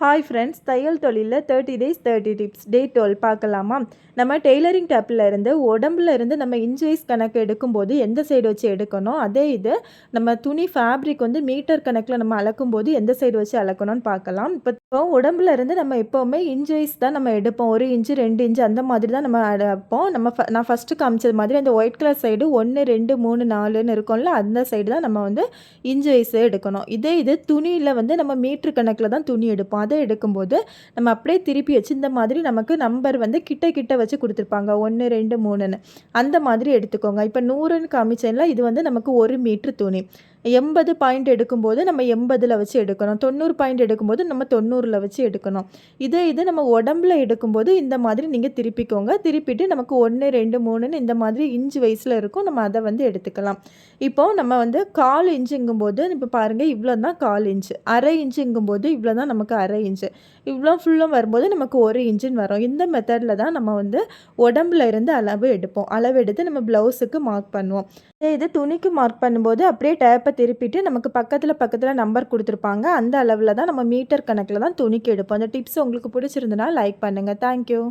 Hi friends, தையல் தொழிலில் 30 days 30 tips டே 12 பார்க்கலாமா? நம்ம டெய்லரிங் டேப்பில் இருந்து உடம்புல இருந்து நம்ம இன்ச் வைஸ் கணக்கு எடுக்கும்போது எந்த சைடு வச்சு எடுக்கணும், அதே இது நம்ம துணி ஃபேப்ரிக் வந்து மீட்டர் கணக்கில் நம்ம அளக்கும்போது எந்த சைடு வச்சு அளக்கணும்னு பார்க்கலாம். இப்போ உடம்புல இருந்து நம்ம எப்போவுமே இன்ச் வைஸ் தான் நம்ம எடுப்போம். 1 இன்ச்சு 2 இன்ச்சு அந்த மாதிரி தான் நம்ம எடுப்போம். நான் ஃபஸ்ட்டு காமிச்சது மாதிரி அந்த ஒயிட் கலர் சைடு 1 2 3 4ன்னு இருக்கும்ல, அந்த சைடு தான் நம்ம வந்து இன்ச் வைஸ் எடுக்கணும். இதே இது துணியில் வந்து நம்ம மீட்ரு கணக்கில் தான் துணி எடுப்போம். அதை எடுக்கும்போது நம்ம அப்படியே திருப்பி வச்சு இந்த மாதிரி நமக்கு நம்பர் வந்து கிட்ட கிட்ட வச்சு கொடுத்துருப்பாங்க 1 2 3ன்னு அந்த மாதிரி எடுத்துக்கோங்க. இப்போ 100ன்னு காமிச்சேன்ல, இது வந்து நமக்கு 1 மீட்ரு துணி. 80 பாயிண்ட் எடுக்கும்போது நம்ம 80ல் வச்சு எடுக்கணும். 90 பாயிண்ட் எடுக்கும்போது நம்ம 90ல் வச்சு எடுக்கணும். இது நம்ம உடம்புல எடுக்கும்போது இந்த மாதிரி நீங்கள் திருப்பிக்கோங்க. திருப்பிட்டு நமக்கு 1 2 3ன்னு இந்த மாதிரி இன்ச் வைஸில் இருக்கும். நம்ம அதை வந்து எடுத்துக்கலாம். இப்போ நம்ம வந்து 1/4 இன்ச்சுங்கும்போது இப்போ பாருங்கள், இவ்வளோ தான் 1/4 இன்ச்சு. 1/2 இன்ச்சுங்கும்போது இவ்வளோ தான் நமக்கு 1/2 இன்ச்சு. இவ்வளோ ஃபுல்லும் வரும்போது நமக்கு 1 இன்ச்சுன்னு வரும். இந்த மெத்தடில் தான் நம்ம வந்து உடம்புல இருந்து அளவு எடுப்போம். அளவு எடுத்து நம்ம ப்ளவுஸுக்கு மார்க் பண்ணுவோம். இது துணிக்கு மார்க் பண்ணும்போது அப்படியே டேப்பை திருப்பிட்டு நமக்கு பக்கத்தில் நம்பர் கொடுத்துருப்பாங்க. அந்த அளவில் தான் நம்ம மீட்டர் கணக்கில் தான் துணிக்கு எடுப்போம். அந்த டிப்ஸ் உங்களுக்கு பிடிச்சிருந்தனா லைக் பண்ணுங்கள். தேங்க்யூ.